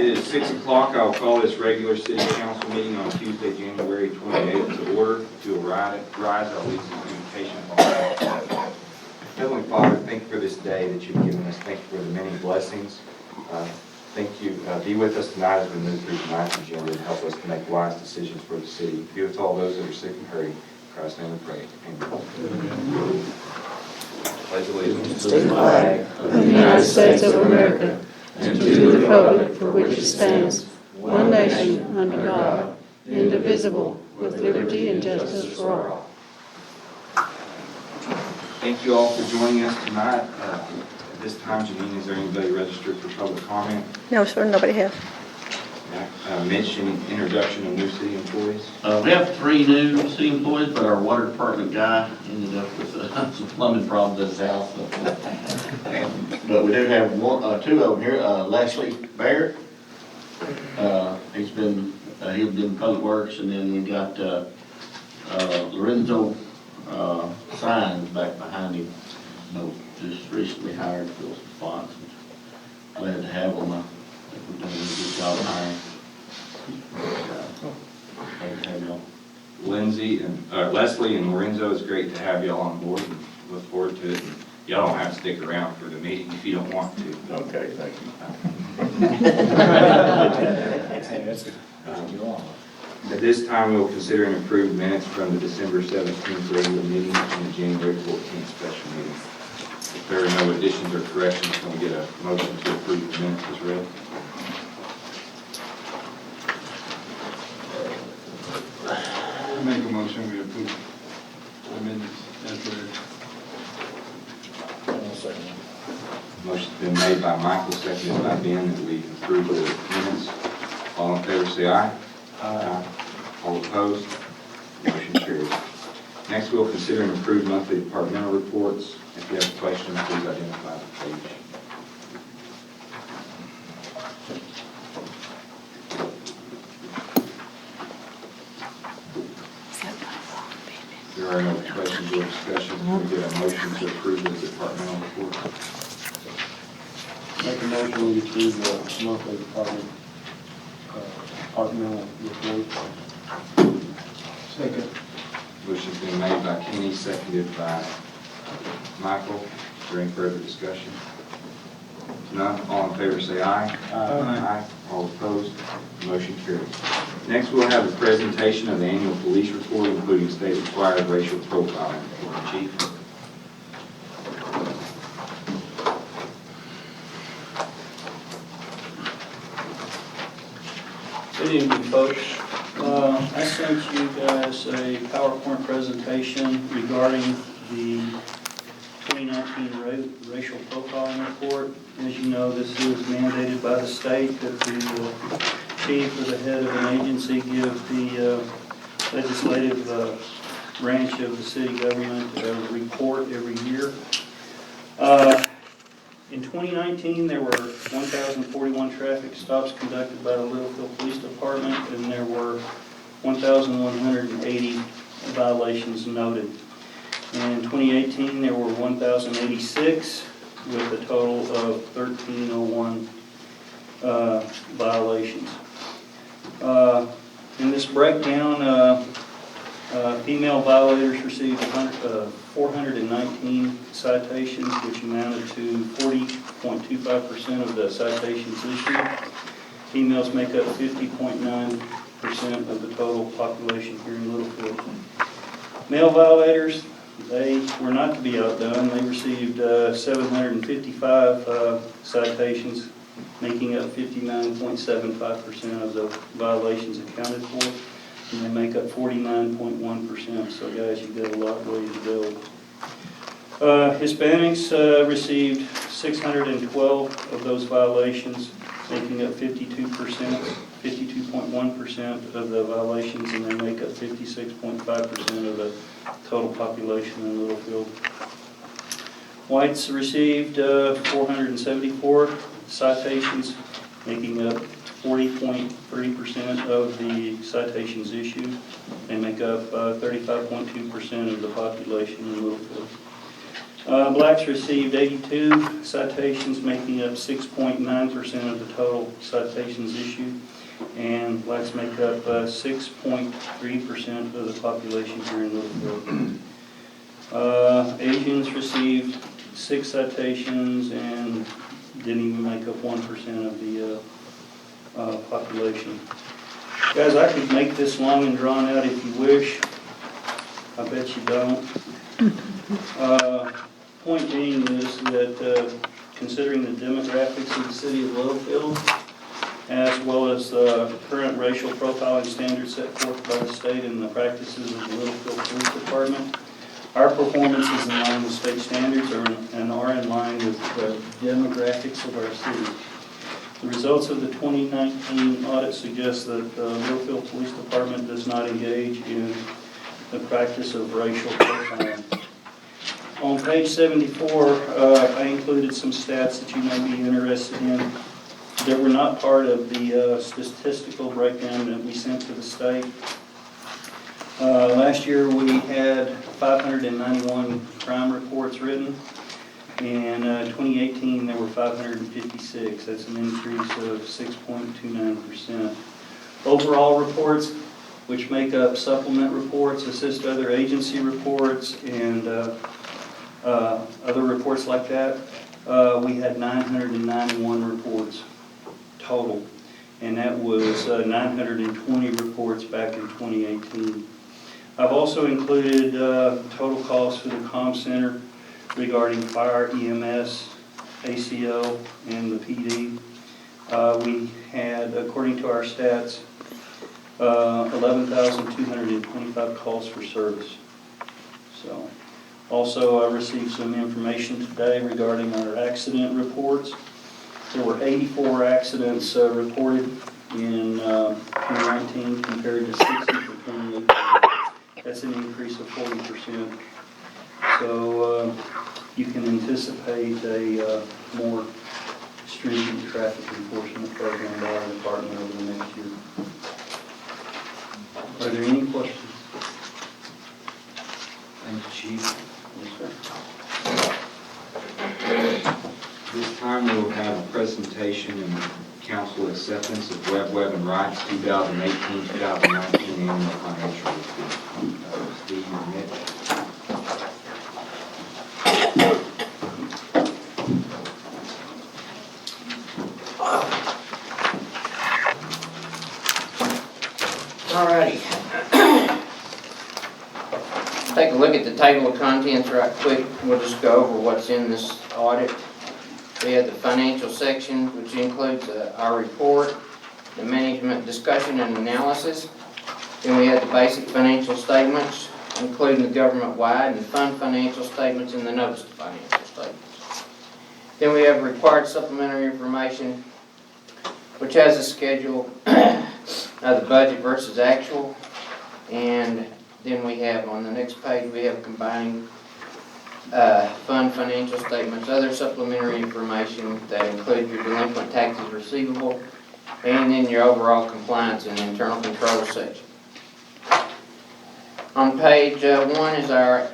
It is 6 o'clock. I will call this regular city council meeting on Tuesday, January 28th to order. To rise, I'll lead some communication. Heavenly Father, thank you for this day that you've given us. Thank you for the many blessings. Thank you. Be with us tonight as we move through tonight's agenda and help us to make wise decisions for the city. Be with all those that are sick and hurting. In Christ's name we pray. Amen. Pledge allegiance to the flag of the United States of America and to the republic for which it stands, one nation, under God, indivisible, with liberty and justice for all. Thank you all for joining us tonight. At this time, Janine, is there anybody registered for public comment? No, sir, nobody has. Mitch, any introduction of new city employees? We have 3 new city employees, but our water department guy ended up with some plumbing problems at his house. But we do have 2 of them here. Leslie Barrett, he's been public works, and then we got Lorenzo Signs back behind him. Just recently hired Phil Spots. Glad to have him. I think we've done a really good job of hiring. Glad to have y'all. Leslie and Lorenzo, it's great to have y'all on board and look forward to it. Y'all don't have to stick around for the meeting if you don't want to. Okay, thank you. At this time, we will consider and approve minutes from the December 17th regular meeting and the January 14th special meeting. If there are no additions or corrections, can we get a motion to approve the minutes as read? Make a motion, we approve the minutes as read. Motion's been made by Michael, seconded by Ben, that we approve the minutes. All in favor, say aye. Aye. All opposed? Motion carries. Next, we'll consider and approve monthly departmental reports. If you have questions, please identify the page. If there are no questions or discussions, can we get a motion to approve the departmental reports? Make a motion we approve the monthly departmental report. Second. Motion's been made by Kenny, seconded by Michael. Is there any further discussion? If none, all in favor say aye. Aye. All opposed? Motion carries. Next, we'll have a presentation of the annual police report, including state-required racial profiling. Chief. Good evening, folks. I sent you guys a PowerPoint presentation regarding the 2019 racial profiling report. As you know, this is mandated by the state that the chief or the head of an agency give the legislative branch of the city government a report every year. In 2019, there were 1,041 traffic stops conducted by the Littlefield Police Department, and there were 1,180 violations noted. And in 2018, there were 1,086 with a total of 1,301 violations. In this breakdown, female violators received 419 citations, which amounted to 40.25% of the citations issued. Females make up 50.9% of the total population here in Littlefield. Male violators, they were not to be outdone. They received 755 citations, making up 59.75% of the violations accounted for. And they make up 49.1%. So guys, you've got a lot of ways to go. Hispanics received 612 of those violations, making up 52.1% of the violations, and they make up 56.5% of the total population in Littlefield. Whites received 474 citations, making up 40.3% of the citations issued. They make up 35.2% of the population in Littlefield. Blacks received 82 citations, making up 6.9% of the total citations issued, and blacks make up 6.3% of the population here in Littleville. Asians received 6 citations and didn't even make up 1% of the population. Guys, I could make this long and drawn out if you wish. I bet you don't. Point being is that considering the demographics of the city of Littlefield, as well as the current racial profiling standards set forth by the state and the practices of the Littlefield Police Department, our performance is in line with state standards and are in line with the demographics of our city. The results of the 2019 audit suggest that the Littlefield Police Department does not engage in the practice of racial profiling. On page 74, I included some stats that you may be interested in that were not part of the statistical breakdown that we sent to the state. Last year we had 591 crime reports written. In 2018 there were 556. That's an increase of 6.29%. Overall reports, which make up supplement reports, assist other agency reports, and other reports like that, we had 991 reports total, and that was 920 reports back in 2018. I've also included total costs for the comm center regarding fire, EMS, ACO, and the PD. We had, according to our stats, 11,225 calls for service. So, also I received some information today regarding our accident reports. There were 84 accidents reported in 2019 compared to 60 for 2018. That's an increase of 40%. So you can anticipate a more stringent traffic enforcement program by our department over the next year. Are there any questions? Thank you, Chief. Yes, sir. This time we will have a presentation and council acceptance of Web and Rights 2018-2019 annual financial report. Steve and Mitch. Alrighty. Take a look at the table of contents right quick. We'll just go over what's in this audit. We have the financial section, which includes our report, the management discussion and analysis. Then we have the basic financial statements, including the government-wide and fund financial statements and the notice of financial statements. Then we have required supplementary information, which has a schedule of the budget versus actual. And then we have, on the next page, we have combining fund financial statements, other supplementary information that include your delinquent taxes receivable, and then your overall compliance and internal control section. On page 1 is our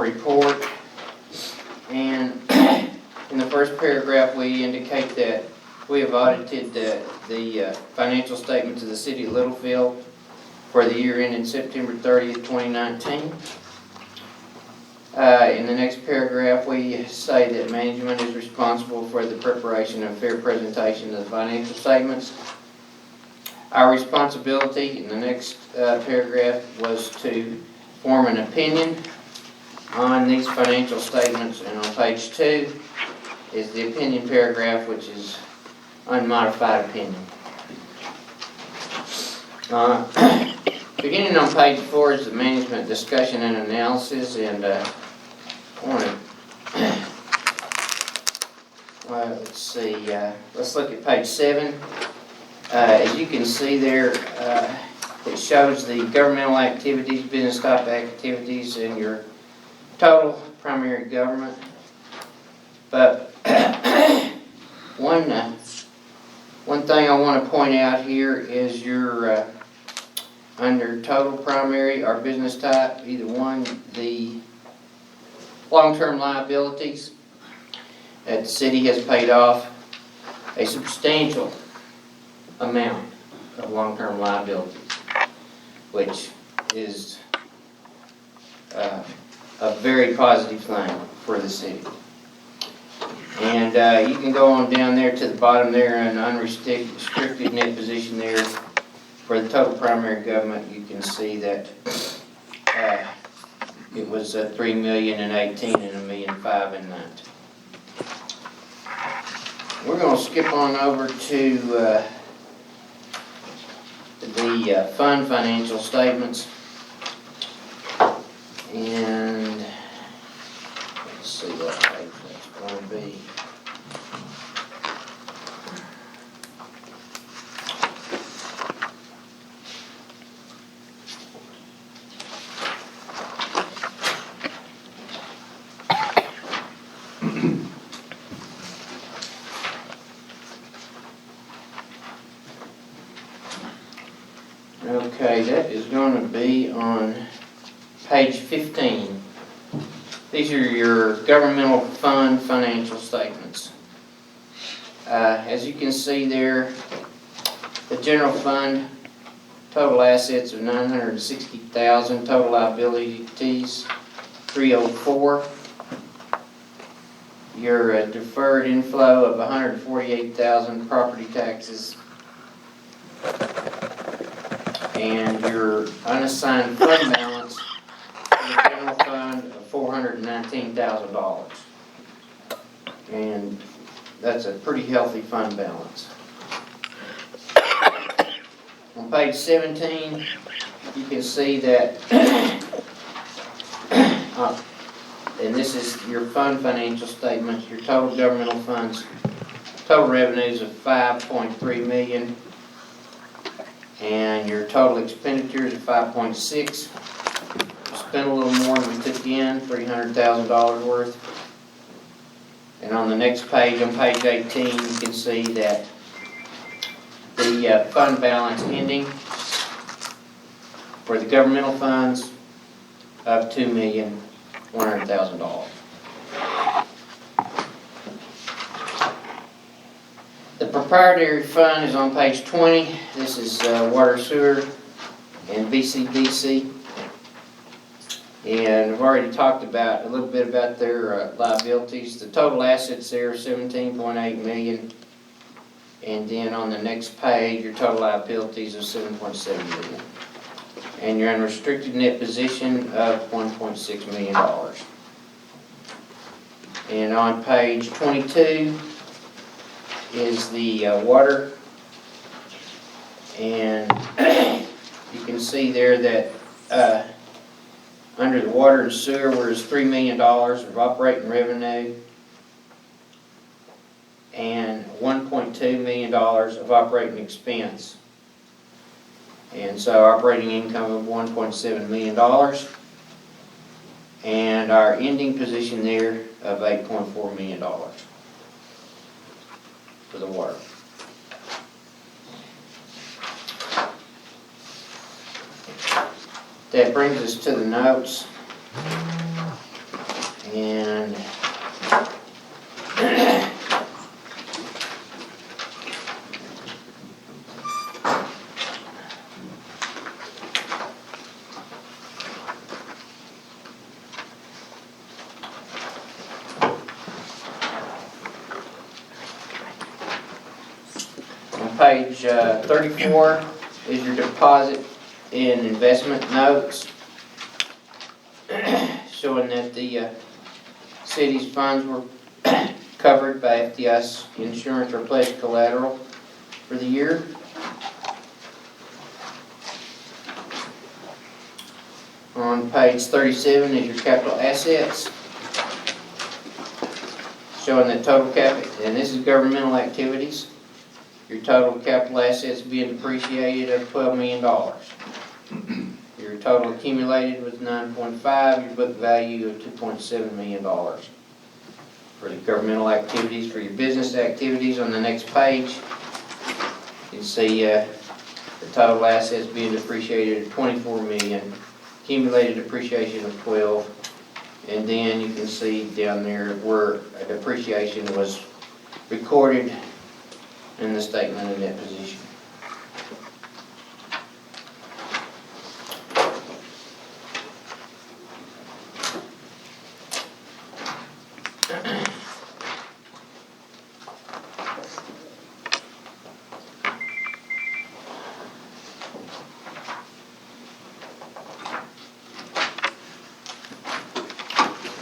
report, and in the first paragraph we indicate that we have audited the financial statements of the city of Littlefield for the year ending September 30th, 2019. In the next paragraph, we say that management is responsible for the preparation and fair presentation of the financial statements. Our responsibility in the next paragraph was to form an opinion on these financial statements, and on page 2 is the opinion paragraph, which is unmodified opinion. Beginning on page 4 is the management discussion and analysis, and let's see, let's look at page 7. As you can see there, it shows the governmental activities, business type activities, and your total primary government. But one thing I want to point out here is your under total primary or business type, either one, the long-term liabilities that the city has paid off a substantial amount of long-term liabilities, which is a very positive thing for the city. And you can go on down there to the bottom there in unrestricted net position there. For the total primary government, you can see that it was $3 million in 18 and $1.5 million in 19. We're going to skip on over to the fund financial statements. And let's see what page that's going to be. Okay, that is going to be on page 15. These are your governmental fund financial statements. As you can see there, the general fund, total assets of $960,000, total liabilities $304,000. Your deferred inflow of $148,000, property taxes, and your unassigned fund balance in the general fund of $419,000. And that's a pretty healthy fund balance. On page 17, you can see that, and this is your fund financial statements, your total governmental funds, total revenues of $5.3 million. And your total expenditures of $5.6. Spent a little more than we took in, $300,000 worth. And on the next page, on page 18, you can see that the fund balance ending for the governmental funds of $2,100,000. The proprietary fund is on page 20. This is water, sewer, and VCBC. And I've already talked about a little bit about their liabilities. The total assets there are $17.8 million. And then on the next page, your total liabilities of $7.7 million. And your unrestricted net position of $1.6 million. And on page 22, is the water, and you can see there that under the water and sewer was $3 million of operating revenue and $1.2 million of operating expense. And so operating income of $1.7 million and our ending position there of $8.4 million. For the water. That brings us to the notes. And page 34 is your deposit in investment notes, showing that the city's funds were covered by FDIC insurance or pledged collateral for the year. On page 37 is your capital assets, showing that total capital, and this is governmental activities. Your total capital assets being depreciated of $12 million. Your total accumulated was 9.5, your book value of $2.7 million. For the governmental activities, for your business activities on the next page, you can see the total assets being depreciated at $24 million, accumulated depreciation of 12, And then you can see down there where a depreciation was recorded in the statement of net position.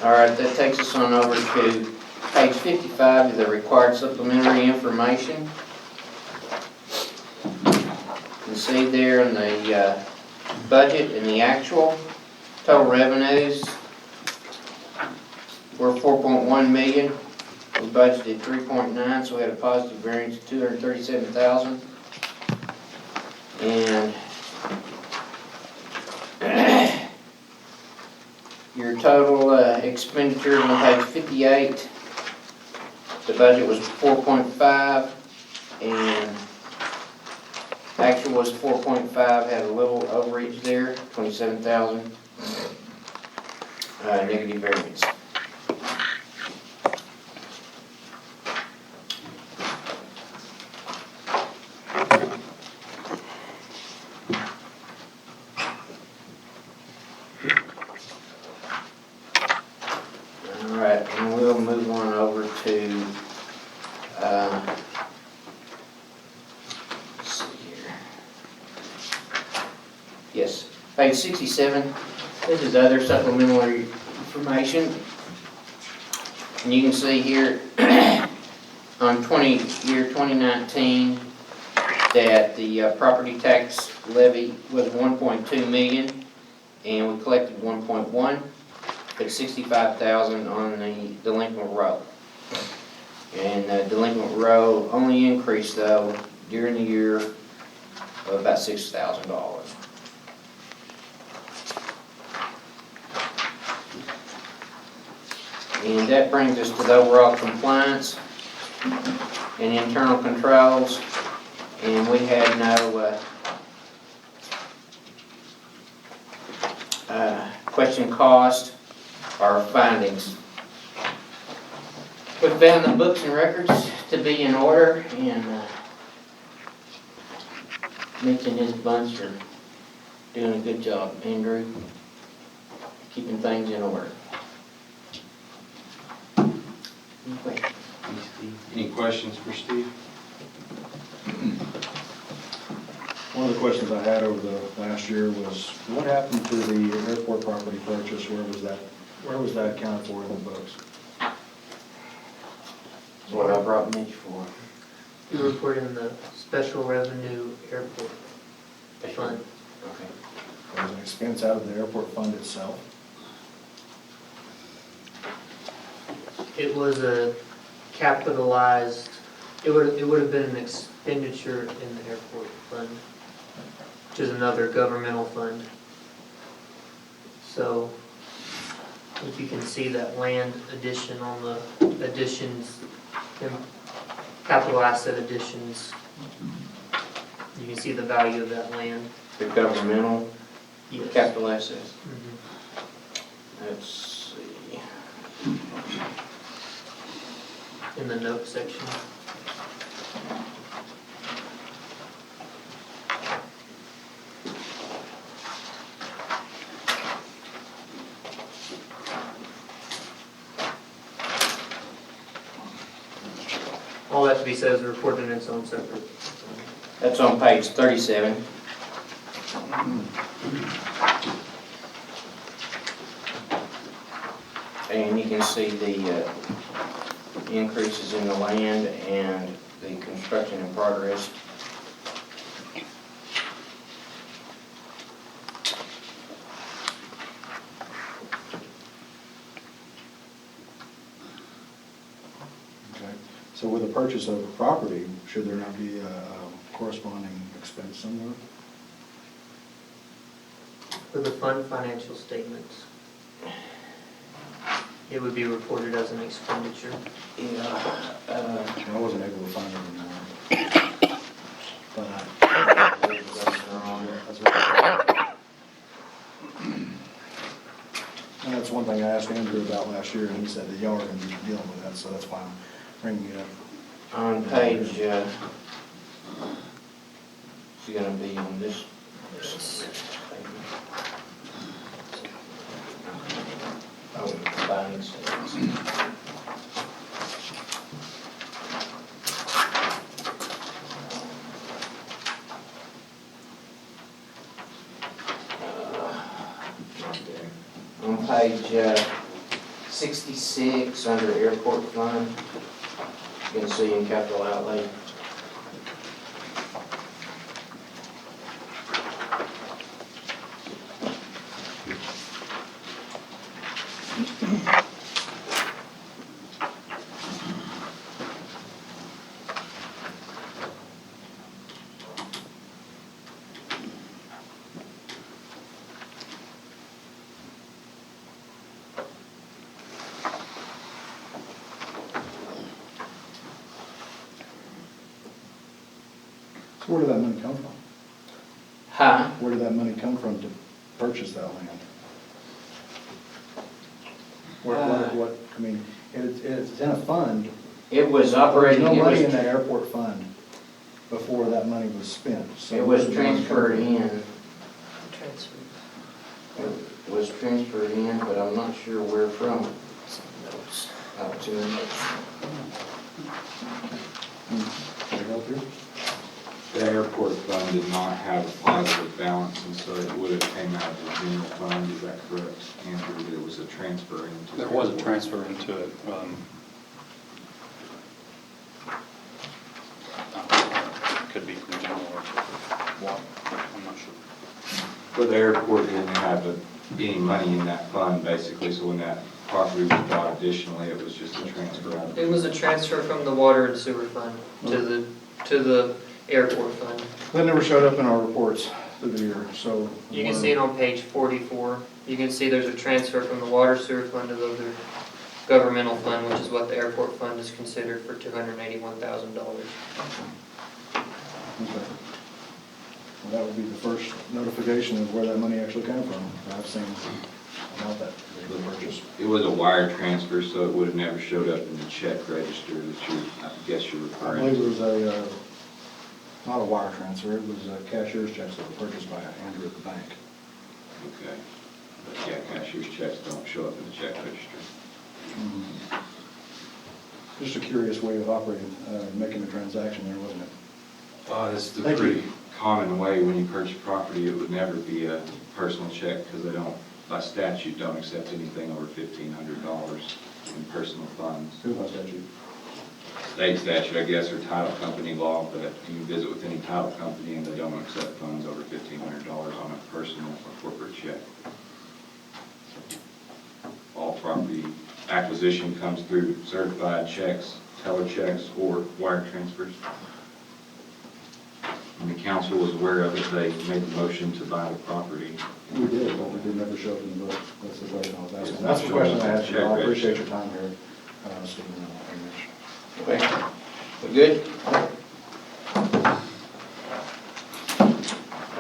All right, that takes us on over to page 55 of the required supplementary information. You can see there in the budget and the actual total revenues were 4.1 million. We budgeted 3.9, so we had a positive variance of 237,000. And your total expenditures on page 58, the budget was 4.5 and actual was 4.5, had a little overreach there, 27,000 negative variance. Alright, and we'll move on over to, let's see here. Yes, page 67, this is other supplementary information. And you can see here on year 2019 that the property tax levy was 1.2 million and we collected 1.1. But 65,000 on the delinquent row. And the delinquent row only increased though during the year of about $6,000. And that brings us to the overall compliance and internal controls. And we had no question cost or findings. We found the books and records to be in order, and Mitch and his bunch are doing a good job, Andrew, keeping things in order. Any questions? Any questions for Steve? One of the questions I had over the last year was, what happened to the airport property purchase? Where was that accounted for in the books? That's what I brought Mitch for. You report in the special revenue airport fund. Okay. Was it an expense out of the airport fund itself? It was a capitalized, it would have been an expenditure in the airport fund, which is another governmental fund. So, if you can see that land addition on the additions, capital asset additions, you can see the value of that land. The governmental Yes. capital assets. Mhm. Let's see. In the note section. All that to be said is reported in its own separate. That's on page 37. And you can see the increases in the land and the construction in progress. Okay. So with the purchase of a property, should there not be a corresponding expense somewhere? For the fund financial statements, it would be reported as an expenditure. Yeah, I wasn't able to find it anymore. But that's what- and that's one thing I asked Andrew last year, and he said that y'all are gonna be dealing with that, so that's why I'm bringing it up. On page, it's gonna be on this. Oh, finding statements. On page 66, under airport fund, you can see in capital outlay. So where did that money come from? Huh? Where did that money come from to purchase that land? What, I mean, it's in a fund. It was There's operating, no it money in was, that airport fund before that money was spent. So it where was did the money come transferred from? in. It was transferred in, but I'm not sure where from. Out to the notes. Can I help you? The airport fund did not have a positive balance, and so it would have came out of the general fund, is that correct, Andrew? There was a transfer into. There was a transfer into it. Could be from general or what, I'm not sure. But the airport didn't have any money in that fund, basically, so when that property was bought additionally, it was just a transfer out of. It was a transfer from the water and sewer fund to the airport fund. That never showed up in our reports through the year, so. You can see it on page 44. You can see there's a transfer from the water sewer fund to the other governmental fund, which is what the airport fund is considered for $281,000. Okay. Well, that would be the first notification of where that money actually came from. I've seen about that purchase. It was a wire transfer, so it would have never showed up in the check register that I guess you're I referring believe to. it was not a wire transfer, it was cashier's checks that were purchased by Andrew at the bank. Okay. But yeah, cashier's checks don't show up in the check register. Just a curious way of operating, making a transaction there, wasn't it? It's the Thank pretty you. common way when you purchase property, it would never be a personal check because they don't, by statute, don't accept anything over $1,500 in personal funds. Who was that you? State statute, I guess, or title company law, but you can visit with any title company and they don't accept funds over $1,500 on a personal or corporate check. All property acquisition comes through certified checks, teller checks, or wire transfers. And the council was aware of it, they made the motion to buy the property. We did, but we did never show up in the book. That's the question I was asking. That's the question I had, I appreciate your time here, Stephen and Rich. Okay. We good?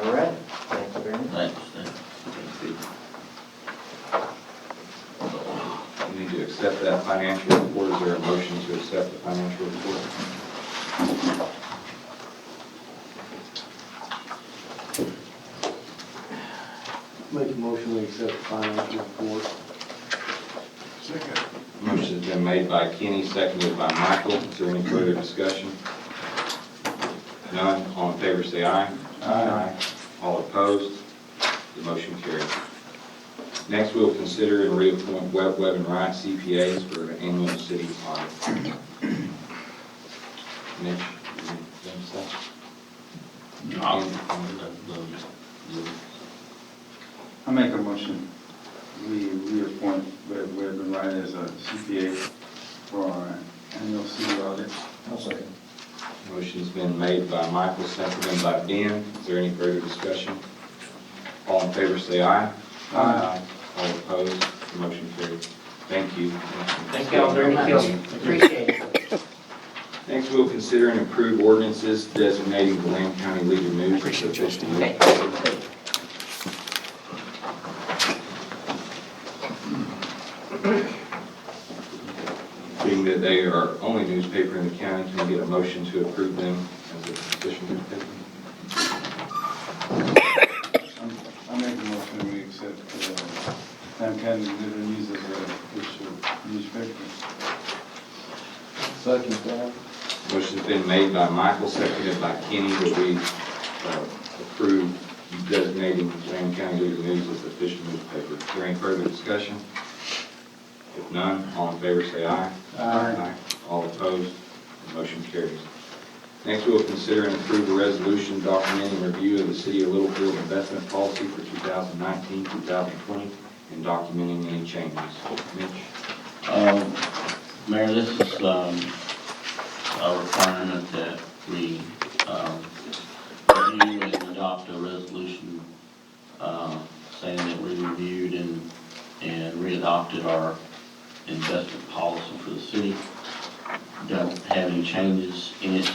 All right. Thank you very much. Thanks. You need to accept that financial report. Is there a motion to accept the financial report? Make a motion, we accept the financial report. Motion's been made by Kenny, seconded by Michael. Is there any further discussion? None. All in favor, say aye. Aye. All opposed? The motion carries. Next, we'll consider and reappoint Webb and Wright CPAs for an annual city audit. Mitch, you have stuff? I make a motion, we reappoint Webb and Wright as a CPA for our annual city audit. I'll second. Motion's been made by Michael, seconded by Ben. Is there any further discussion? All in favor, say aye. Aye. All opposed? The motion carries. Thank you. Thank you all very much. Appreciate it. Next, we'll consider and approve ordinances designating the Wayne County Leader News as official news paper. our only newspaper in the county. Can we get a motion to approve them as an official newspaper? I make a motion we accept Lamb County Leader News as an official newspaper. Second that. Motion's been made by Michael, seconded by Kenny, that we approve designating Lamb County Leader News as the official newspaper. Is there any further discussion? If none, all in favor say aye. Aye. All opposed, the motion carries. Next, we'll consider and approve a resolution documenting review of the City of Littlefield investment policy for 2019-2020 and documenting any changes. Mitch? Mayor, this is a requirement that we review and adopt a resolution saying that we reviewed and readopted our investment policy for the city. Don't have any changes in it.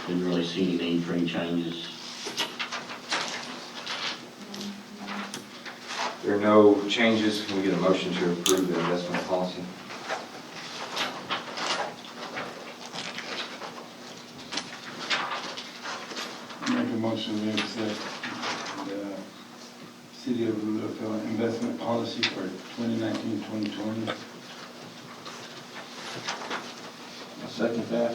Didn't really see any need for any changes. If there are no changes, can we get a motion to approve the investment policy? Make a motion we accept the City of Littlefield investment policy for 2019-2020. Second that.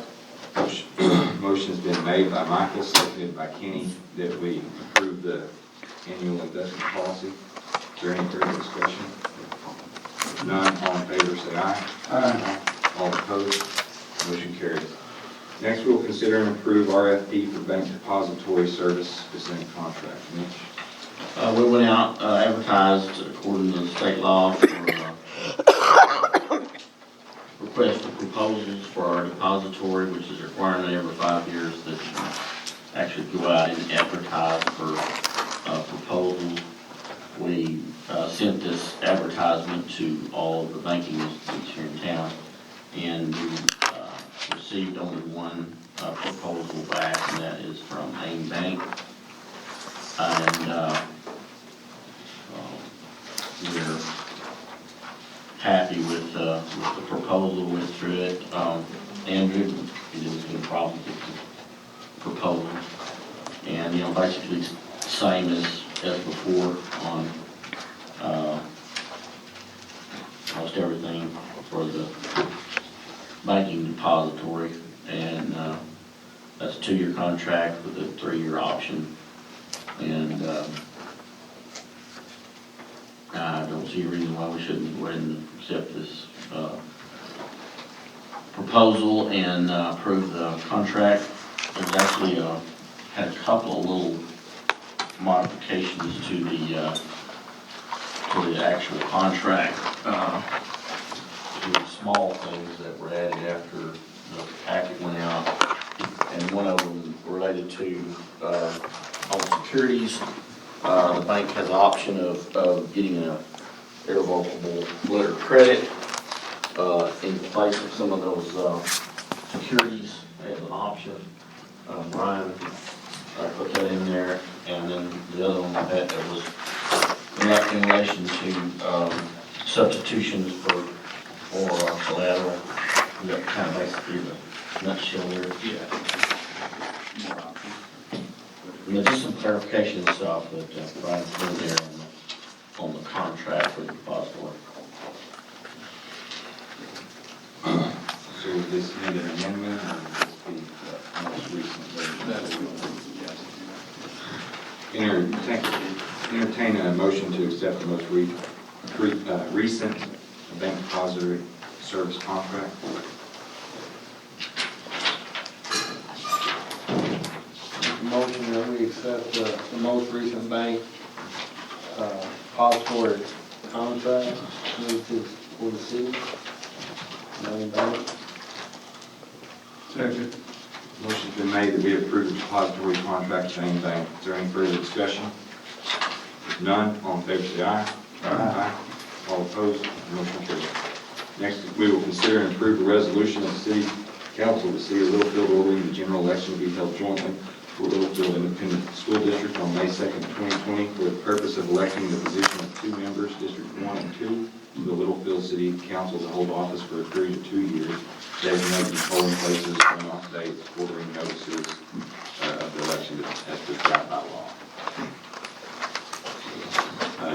Motion's been made by Michael, seconded by Kenny, that we approve the annual investment policy. Is there any further discussion? If none, all in favor say aye. Aye. All opposed, motion carries. Next, we'll consider and approve RFP for bank depository service percent contract. Mitch? We went out, advertised according to state law for request for proposals for our depository, which is a requirement every 5 years that you actually go out and advertise for proposals. We sent this advertisement to all of the banking institutes here in town, and we received only one proposal back, and that is from AIM Bank. And we're happy with the proposal, went through it. Andrew, he didn't see any problems with the proposal. And, you know, basically same as before on almost everything for the banking depository. And that's a 2-year contract with a 3-year option. And I don't see a reason why we shouldn't go ahead and accept this proposal and approve the contract. There's actually had a couple of little modifications to the actual contract. Two small things that were added after the packet went out, and one of them related to home securities. The bank has the option of getting an irrevocable letter of credit in place of some of those securities as an option. Brian put that in there, and then the other one that was in relation to substitutions for collateral. We got kind of basically the nutshell there. Yeah, just some clarification and stuff that Brian put there on the contract for the depository. So would this need an amendment, or would this be the most recent version? Entertain a motion to accept the most recent bank depository service contract. Motion that we accept the most recent bank depository contract for the city. Main bank. Second. Motion's been made that we approve the depository contract with AIM Bank. Is there any further discussion? If none, all in favor say aye. Aye. All opposed, motion carries. Next, we will consider and approve a resolution of the City Council of the City of Littlefield ordering the general election to be held jointly Littlefield Independent School District on May 2nd, 2020, for the purpose of electing the position of 2 members, District 1 and 2, to the Littlefield City Council to hold office for a period of 2 years, designating polling places, runoff dates, ordering notices of the election as prescribed by law.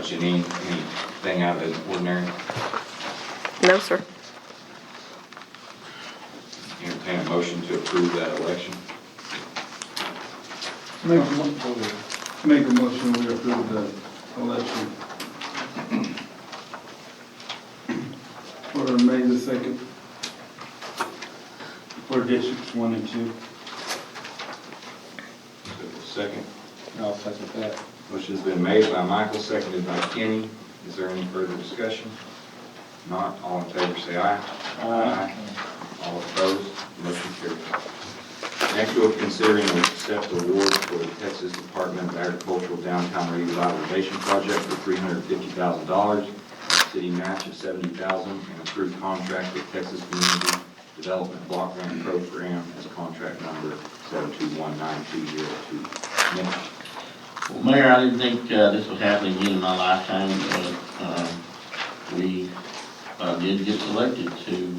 Janine, anything out of the ordinary? No, sir. Entertain a motion to approve that election. Make a motion, we approve the election for May the 2nd for districts 1 and 2. Second. I'll second that. Motion's been made by Michael, seconded by Kenny. Is there any further discussion? Not, all in favor say aye. Aye. All opposed, motion carries. Next, we'll consider and accept awards for the Texas Department of Agricultural Downtown Revitalization Project for $350,000, city match of $70,000, and approved contract with Texas Community Development Block Grant Program as contract number 7219202. Next. Well, Mayor, I didn't think this would happen again in my lifetime, but we did get selected to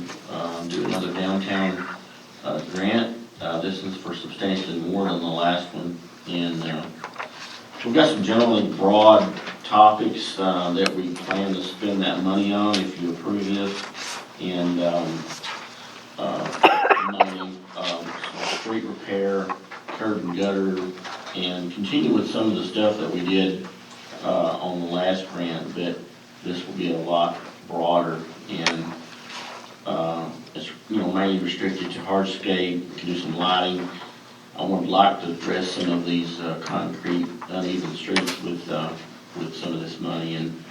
do another downtown grant. This is for substantially more than the last one. And we've got some generally broad topics that we plan to spend that money on if you approve this. And money, street repair, curb and gutter, and continue with some of the stuff that we did on the last grant, but this will be a lot broader, and it's, mainly restricted to hardscape. We can do some lighting. I would like to address some of these concrete uneven streets with some of this money, and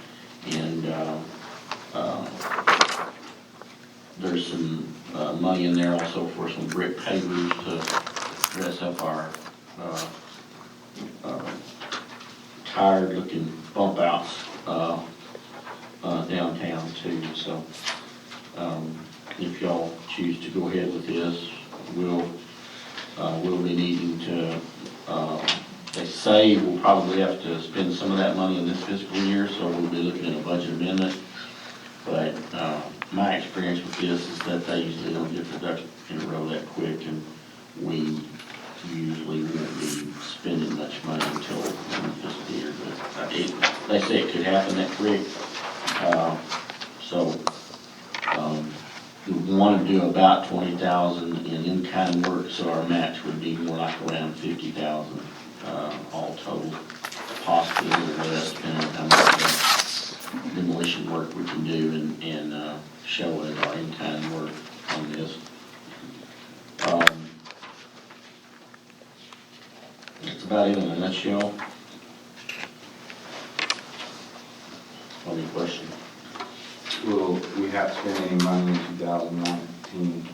there's some money in there also for some brick pavers to dress up our tired looking bump outs downtown too. So if y'all choose to go ahead with this, we'll be needing to, they say we'll probably have to spend some of that money in this fiscal year, so we'll be looking at a budget amendment. But my experience with this is that they usually don't get the ducks in a row that quick, and we usually won't be spending much money until the fiscal year. But they say it could happen that quick. So we want to do about 20,000 in in-kind work, so our match would be more like around 50,000 all total, possibly a little less, depending on how much demolition work we can do and show it our in-kind work on this. That's about it in a nutshell. Any questions? Will we have to spend any money in 2019,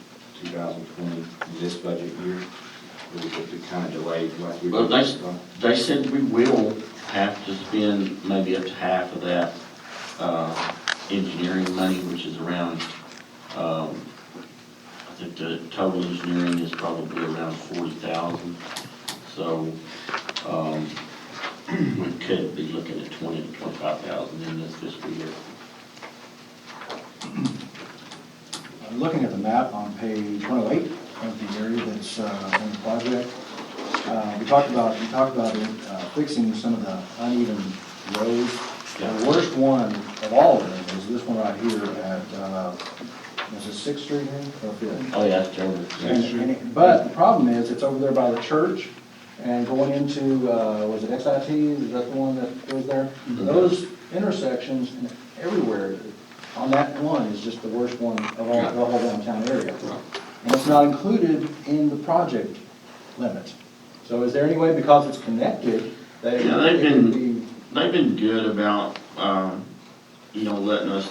2020, in this budget year? Or we have to kind of delay like we Well, did? they said we will have to spend maybe up to half of that engineering money, which is around, I think the total engineering is probably around 40,000. So we could be looking at 20 to 25,000 in this fiscal year. I'm looking at the map on page 108 of the area that's in the project. We talked about fixing some of the uneven roads. The worst one of all of them is this one right here at, is it 6th Street here or 5th? Oh, yeah, that's terrible. But the problem is, it's over there by the church and going into, was it XIT? Is that the one that goes there? Those intersections and everywhere on that one is just the worst one of all, the whole downtown area. And it's not included in the project limit. So is there any way, because it's connected, that it Yeah, could be? they've been good about, letting us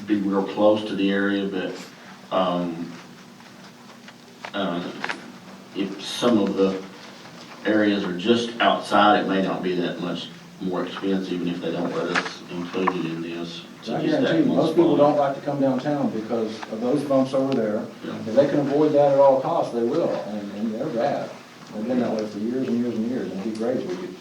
be real close to the area, but, if some of the areas are just outside, it may not be that much more expensive, even if they don't let us include it in this. So I just that guarantee you, one most people spot. don't like to come downtown because of those bumps over there. Yeah. If they can avoid that at all costs, they will, and they're bad. They've been that way for years and years and years, and it'd be great if we could.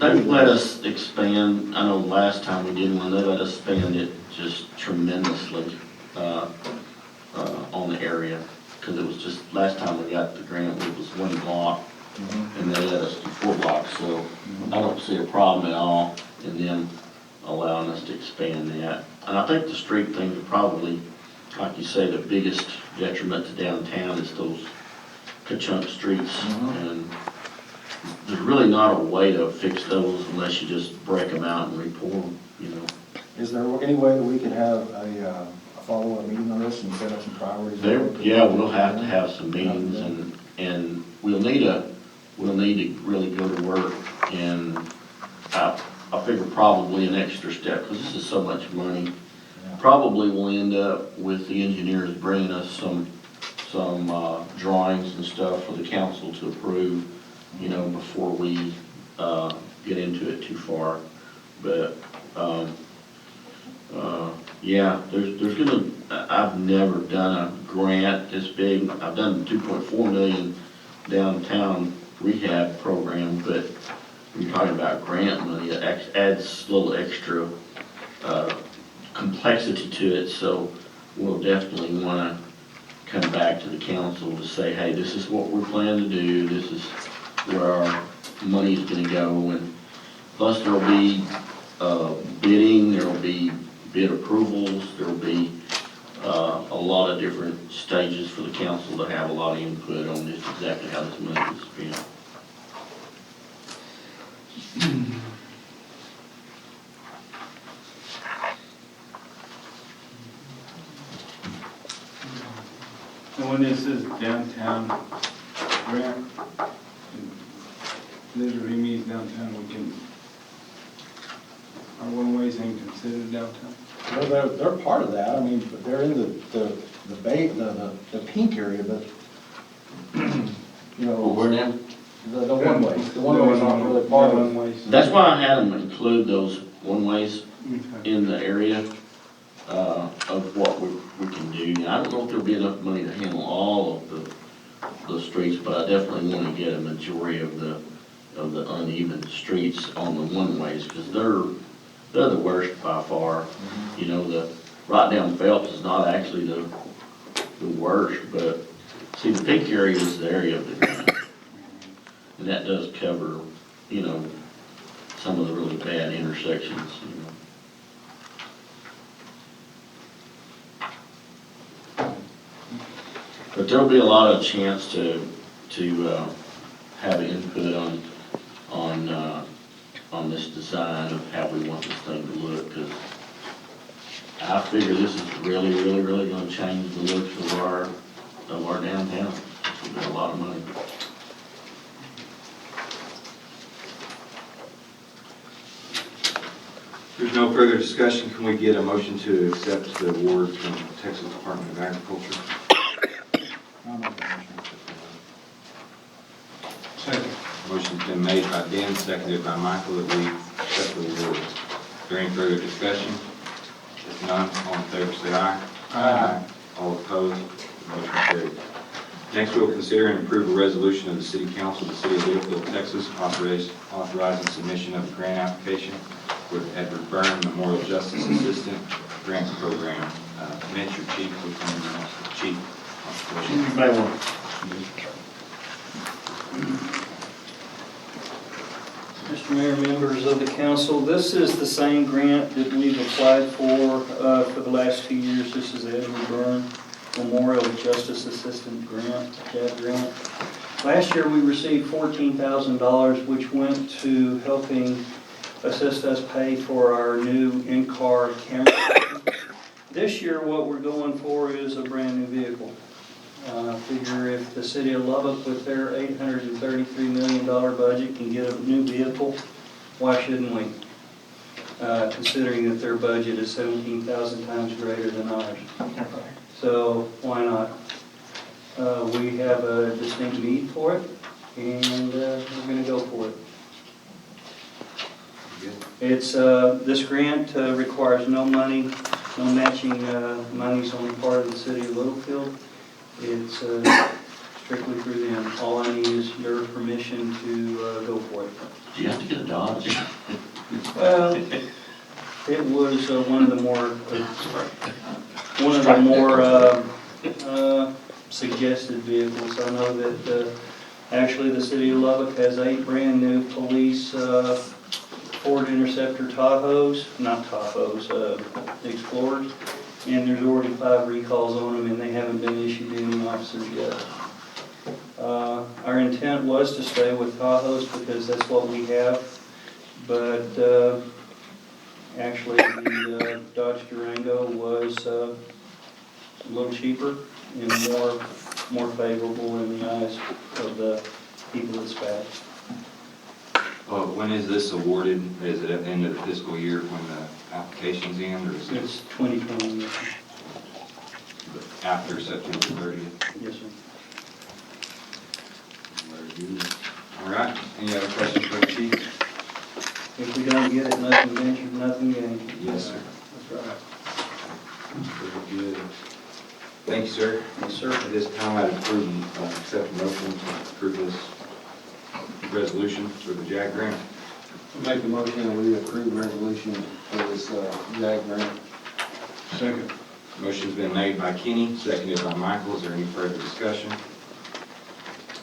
They've let us expand, I know last time we did one, they let us expand it just tremendously, on the area. Cause it was just, last time we got the grant, it was 1 block, and they let us do 4 blocks, so I don't see a problem at all in them allowing us to expand that. And I think the street things are probably, like you say, the biggest detriment to downtown is those ka-chunk streets. And there's really not a way to fix those unless you just break them out and re-pour them, you know. Is there any way that we could have a follow-up meeting on this and set up some priorities? Yeah, we'll have to have some meetings and we'll need to really go to work, and I figure probably an extra step, because this is so much money. Probably we'll end up with the engineers bringing us some drawings and stuff for the council to approve, you know, before we get into it too far. But yeah, there's gonna, I've never done a grant this big. I've done 2.4 million downtown rehab program, but when you're talking about grant money, it adds a little extra complexity to it. So we'll definitely want to come back to the council to say, hey, this is what we're planning to do. This is where our money's going to go. And plus there'll be bidding, there'll be bid approvals, there'll be a lot of different stages for the council to have a lot of input on just exactly how this money is spent. And when this is downtown grant, it literally means downtown, we can, our one-ways ain't considered downtown. Well, they're part of that, I mean, but they're in the pink area, but, you know. Well, where now? The one-ways, the one-ways aren't really part of it. One-ways. That's why I had them include those one-ways in the area of what we can do. Now, I don't know if there'll be enough money to handle all of the streets, but I definitely want to get a majority of the uneven streets on the one-ways, because they're the worst by far. You know, the right down Phelps is not actually the worst, but see, the pink area is the area of the grant. And that does cover, you know, some of the really bad intersections, you know. But there'll be a lot of chance to have input on this design of how we want this thing to look, because I figure this is really, really, really gonna change the looks of our downtown. It's gonna be a lot of money. There's no further discussion. Can we get a motion to accept the award from Texas Department of Agriculture? I'll make that motion. Second. Motion's been made by Dan, seconded by Michael, that we accept the award. Is there any further discussion? If none, all in favor say aye. Aye. All opposed, motion carried. Next, we'll consider and approve a resolution of the City Council of the City of Littlefield, Texas, authorizing submission of a grant application for the Edward Byrne Memorial Justice Assistant Grant Program. Mitch, your chief, chief. You may want. Mr. Mayor, members of the council, this is the same grant that we've applied for the last 2 years. This is the Edward Byrne Memorial Justice Assistant Grant, that grant. Last year, we received $14,000, which went to helping assist us pay for our new in-car camera. This year, what we're going for is a brand-new vehicle. I figure if the city of Lubbock, with their $833 million budget, can get a new vehicle, why shouldn't we? Considering that their budget is 17,000 times greater than ours. So why not? We have a distinct need for it, and we're going to go for it. It's this grant requires no money, no matching monies on the part of the city of Littlefield. It's strictly through them. All I need is your permission to go for it. Do you have to get a Dodge? Well, it was one of the more suggested vehicles. I know that actually the city of Lubbock has 8 brand-new police Ford Interceptor Tahoes, not Tahoes, Explorers, and there's already 5 recalls on them, and they haven't been issued to any officers yet. Our intent was to stay with Tahoes because that's what we have, but actually the Dodge Durango was a little cheaper and more favorable in the eyes of the people that dispatch. When is this awarded? Is it at the end of the fiscal year when the application's in, or is it It's 2020, after September 30th? yes, sir. All right, any other questions for the chief? If we don't get it, nothing ventured, nothing gained. Yes, sir. That's right. Very good. Thank you, sir. Yes, sir. At this time, I'd accept a motion to approve this resolution for the JAG grant. Make a motion that we approve resolution for this JAG grant. Second. Motion's been made by Kenny, seconded by Michael. Is there any further discussion?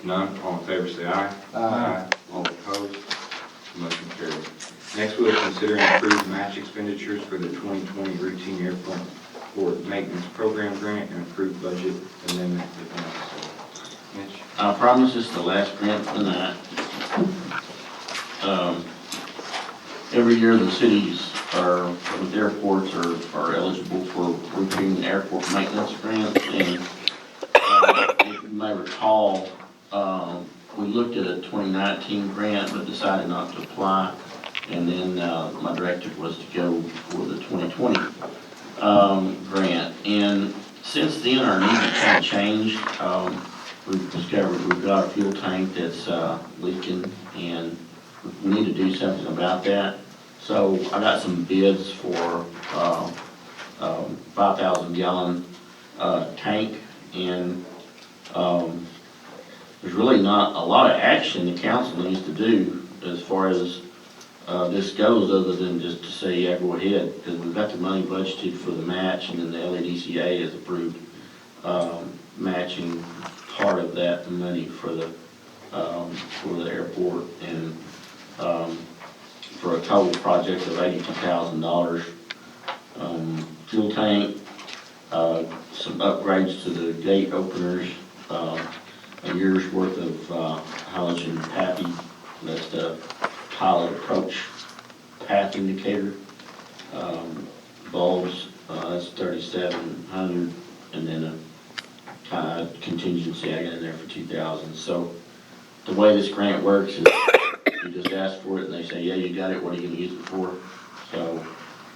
None. All in favor, say aye. Aye. All opposed? Motion carries. Next, we'll consider and approve match expenditures for the 2020 routine airport maintenance program grant and approved budget amendment if necessary. Mitch? I promise it's the last grant for that. Every year the cities with airports are eligible for routine airport maintenance grants, and if you may recall, we looked at a 2019 grant but decided not to apply, and then my directive was to go for the 2020 grant. And since then our needs have kind of changed. We've discovered we've got a fuel tank that's leaking, and we need to do something about that. So I got some bids for 5,000 gallon tank, and there's really not a lot of action the council needs to do as far as this goes, other than just to say, yeah, go ahead, because we've got the money budgeted for the match, and then the LADCA has approved matching part of that money for the airport, and for a total project of $82,000. Fuel tank, some upgrades to the gate openers, a year's worth of halogen PAPI, that's the pilot approach path indicator, bulbs, that's 3,700, and then a kind of contingency I got in there for 2,000. So the way this grant works is you just ask for it and they say, yeah, you got it, what are you going to use it for? So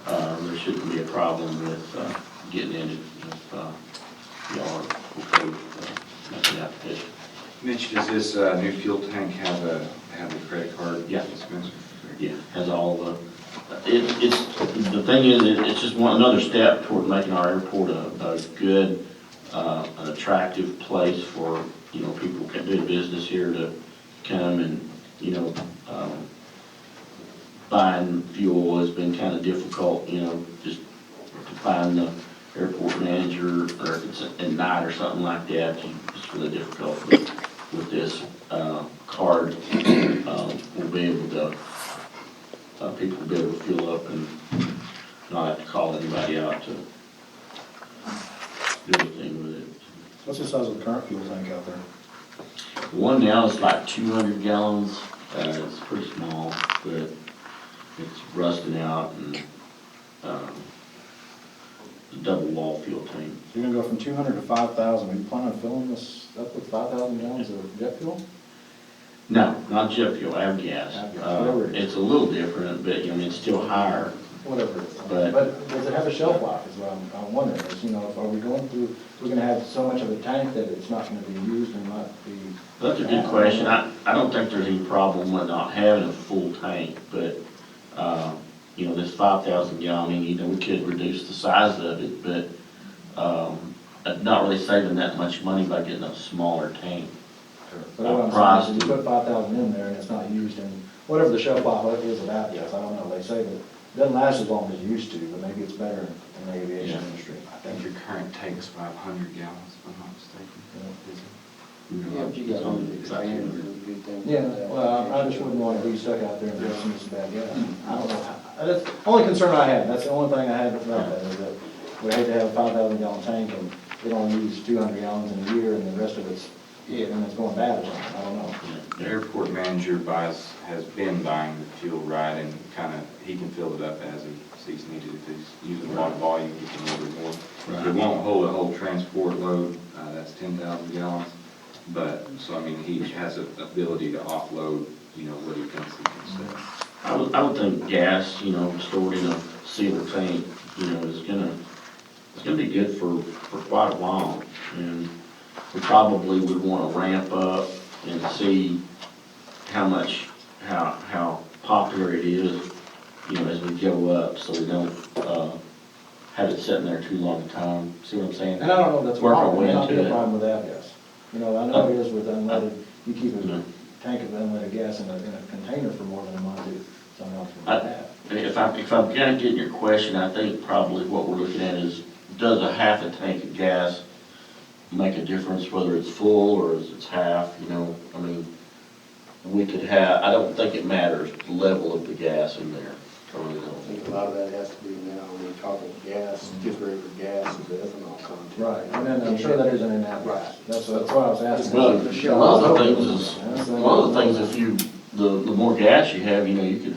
there shouldn't be a problem with getting in if y'all are okay with making the application. Mitch, does this new fuel tank have a credit card Yeah. dispenser? Yeah, has all the, it's, the thing is, it's just another step toward making our airport a good, an attractive place for, people can do business here to come and, buying fuel has been kind of difficult, just to find the airport manager, or if it's at night or something like that, it's really difficult. But with this card, we'll be able to, people will be able to fill up and not have to call anybody out to do anything with it. What's the size of the current fuel tank out there? The one now is like 200 gallons. It's pretty small, but it's rusting out, and the double wall fuel tank. So you're gonna go from 200 to 5,000. Are you planning on filling this up with 5,000 gallons of jet fuel? No, not jet fuel, avgas. Whatever it is. It's a little different, but it's still higher. Whatever it is. But- But does it have a shelf life is what I'm wondering, is, if are we going through, we're gonna have so much of a tank that it's not gonna be used and not be. That's a good question. I don't think there's any problem with not having a full tank, but, this 5,000 gallon, we could reduce the size of it, but, not really saving that much money by getting a smaller tank. But what I'm saying is, you put 5,000 in there and it's not used in, whatever the shelf life is of that, yes, I don't know, they say that it doesn't last as long as it used to, but maybe it's better in the aviation Yeah. industry. I think your current tank is 500 gallons, if I'm not mistaken. Is it? Yeah, but you got all the expanders and good things. Yeah, well, I just wouldn't want to be stuck out there and have some bad gas. I don't know, that's the only concern I had, that's the only thing I had about that, is that we hate to have a 5,000 gallon tank and it only uses 200 gallons in a year and the rest of it's, and it's going bad or something, I don't know. The airport manager has been buying the fuel right, and kind of, he can fill it up as he sees needed. If he's using a lot of volume, he can order more. Right. It won't hold a whole transport load, that's 10,000 gallons. But, so I mean, he has the ability to offload, you know, what he thinks he can sell. I would think gas, you know, stored in a sealed tank, you know, it's gonna be good for quite a while. And we probably would wanna ramp up and see how popular it is, you know, as we go up, so we don't, have it sitting there too long a time. See what I'm saying? And I don't know if that's a Work our problem, way may not be into a it. problem with that gas. You know, I know it is with unleaded, you keep Yeah. a tank of unleaded gas in a container for more than a month, something else I- can have. If I'm kind of getting your question, I think probably what we're looking at is, does a half a tank of gas make a difference whether it's full or is it's half, you know? I mean, we could have, I don't think it matters, the level of the gas in there. I really I don't. think a lot of that has to be now, when you're talking gas, just regular gas is the ethanol content. Right, and then I'm sure that isn't in that Right. gas. That's why I was asking. Well, one of the things is, one of the things, if you, the more gas you have, you know, you could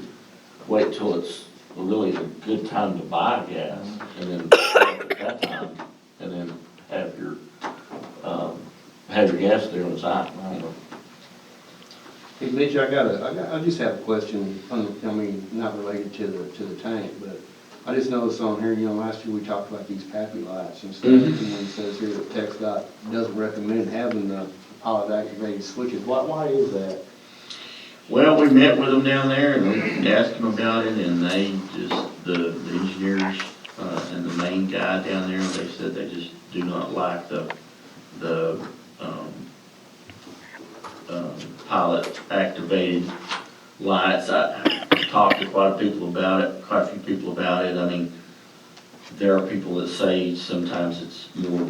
wait till it's really a good time to buy gas, and then at that time, and then have your gas there on the side, you know. Hey, Mitch, I just have a question, I mean, not related to the tank, but I just noticed on here, you know, last year we talked about these PAPI lights and stuff, and it says here that TxDOT doesn't recommend having the pilot activated switches. Why is that? Well, we met with them down there and we asked them about it, and they just, the engineers, and the main guy down there, they said they just do not like the pilot activated lights. I talked to quite a few people about it. I mean, there are people that say sometimes it's more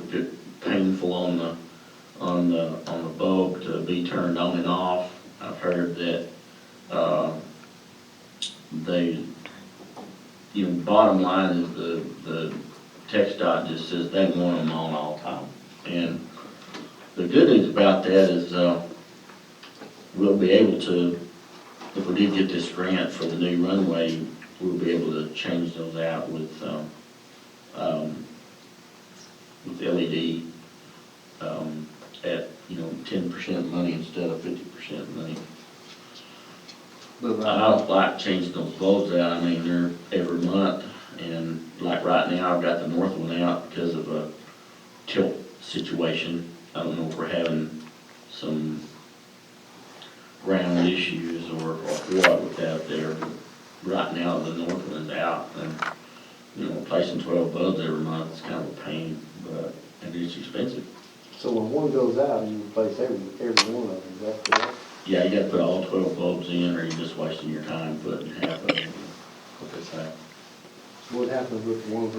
painful on the bulb to be turned on and off. I've heard that, bottom line is the TxDOT just says they want them on all the time. And the good news about that is, we'll be able to, if we did get this grant for the new runway, we'll be able to change those out with LED, at, 10% money instead of 50% money. I don't like changing those bulbs out, I mean, they're every month, and like right now, I've got the north one out because of a tilt situation. I don't know if we're having some ground issues or what with that there, but right now, the north one is out, and, replacing 12 bulbs every month is kind of a pain, but, and it's expensive. So when one goes out, you replace every one of them, is that correct? Yeah, you gotta put all 12 bulbs in, or you're just wasting your time putting half of them. What they say. So what happens with the ones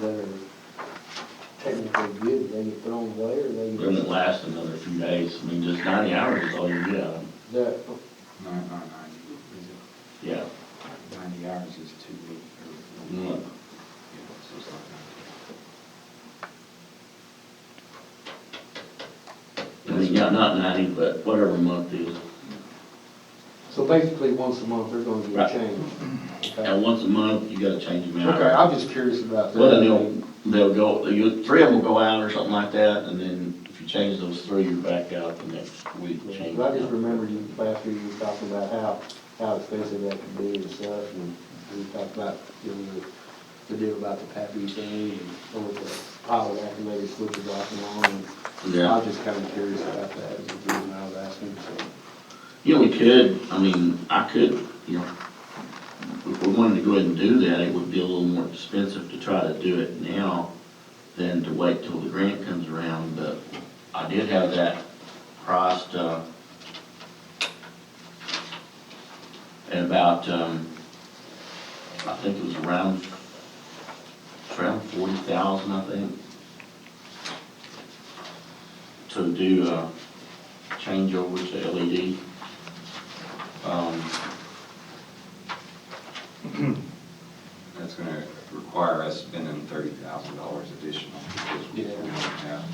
that are technically good, they get thrown away, or they Doesn't get? last another few days. I mean, just 90 hours is all you get out of them. That, Not 90, is Yeah. it? 90 hours is 2 weeks. Mm. Yeah, so it's not 90. I mean, yeah, not 90, but whatever month is. so basically, once a month, they're gonna Right. get changed. Okay. And once a month, you gotta change them out. Okay, I'm just curious about that. Well, then they'll go, 3 of them will go out or something like that, and then if you change those 3, you're back out the next week. Yeah, Change but I them just out. remember you, last year, you were talking about how expensive that could be and stuff, and we talked about, the deal about the PAPI thing, and or the pilot activated switches off and on, and I Yeah. was just kinda curious about that, is the reason I was asking, so. We could, I could, if we wanted to go ahead and do that, it would be a little more expensive to try to do it now than to wait till the grant comes around, but I did have that priced, at about, I think it was around 40,000, I think, to do a changeover to LED. That's gonna require us spending $30,000 additional because we Yeah. don't have.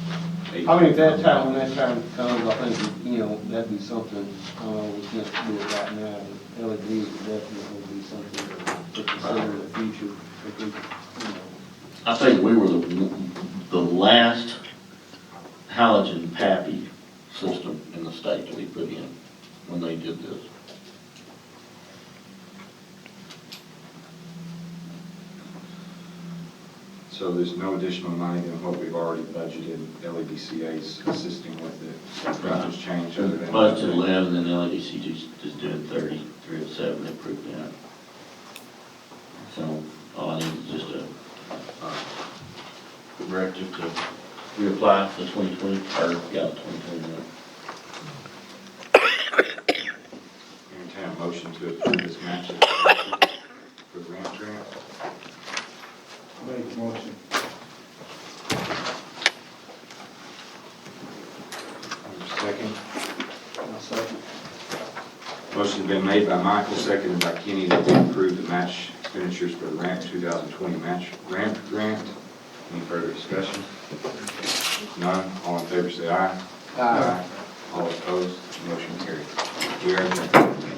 I mean, if that time, when that time comes, I think, you know, that'd be something, we can't do it right now, but LEDs would definitely be something to consider in the future, if we, you know. I think we were the last halogen PAPI system in the state that we put in when they did this. So there's no additional money than what we've already budgeted, LEDCA's assisting with it. So nothing's changed other than. Budget 11 and LEDC just doing 30, 307, they approved that. So all I need is just a directive to reapply for the 2020, or, yeah, 2021. Entertain a motion to approve this match for the ramp grant. Make a motion. Second. I'll second. Motion's been made by Michael, seconded by Kenny, that we approve the match expenditures for the ramp 2020 match ramp grant. Any further discussion? None. All in favor say aye. Aye. All opposed, motion carried. We are adjourned.